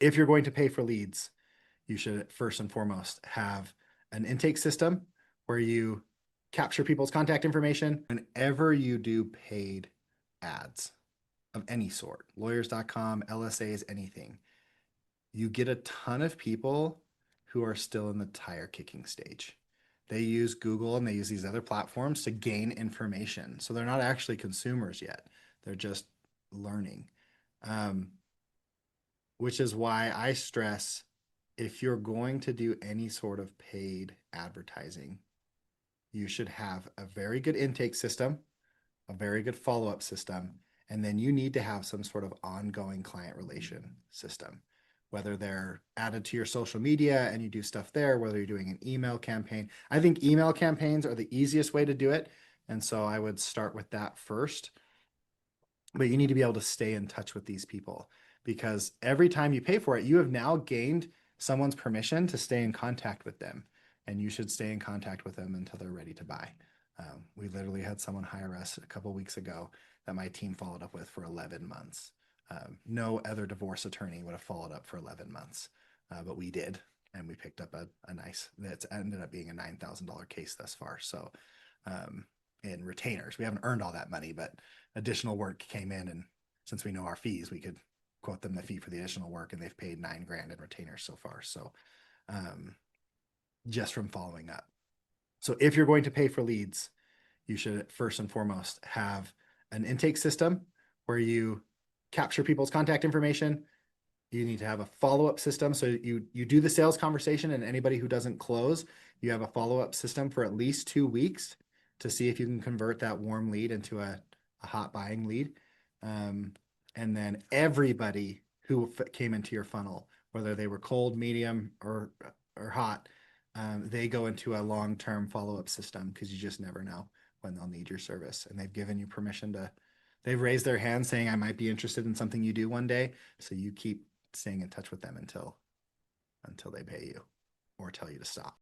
if you're going to pay for leads, you should first and foremost have an intake system where you capture people's contact information. Whenever you do paid ads of any sort, lawyers.com, LSAs, anything, you get a ton of people who are still in the tire kicking stage. They use Google and they use these other platforms to gain information. So they're not actually consumers yet. They're just learning. Um, which is why I stress, if you're going to do any sort of paid advertising, you should have a very good intake system, a very good follow-up system, and then you need to have some sort of ongoing client relation system, whether they're added to your social media and you do stuff there, whether you're doing an email campaign. I think email campaigns are the easiest way to do it. And so I would start with that first. But you need to be able to stay in touch with these people, because every time you pay for it, you have now gained someone's permission to stay in contact with them. And you should stay in contact with them until they're ready to buy. We literally had someone hire us a couple weeks ago that my team followed up with for 11 months. No other divorce attorney would have followed up for 11 months, but we did. And we picked up a nice, that's ended up being a $9,000 case thus far. So, in retainers, we haven't earned all that money, but additional work came in. And since we know our fees, we could quote them the fee for the additional work, and they've paid $9,000 in retainers so far. So, just from following up. So if you're going to pay for leads, you should first and foremost have an intake system where you capture people's contact information. You need to have a follow-up system. So you do the sales conversation, and anybody who doesn't close, you have a follow-up system for at least 2 weeks to see if you can convert that warm lead into a hot buying lead. And then everybody who came into your funnel, whether they were cold, medium, or hot, they go into a long-term follow-up system, because you just never know when they'll need your service. And they've given you permission to, they've raised their hand saying, I might be interested in something you do one day. So you keep staying in touch with them until they pay you or tell you to stop.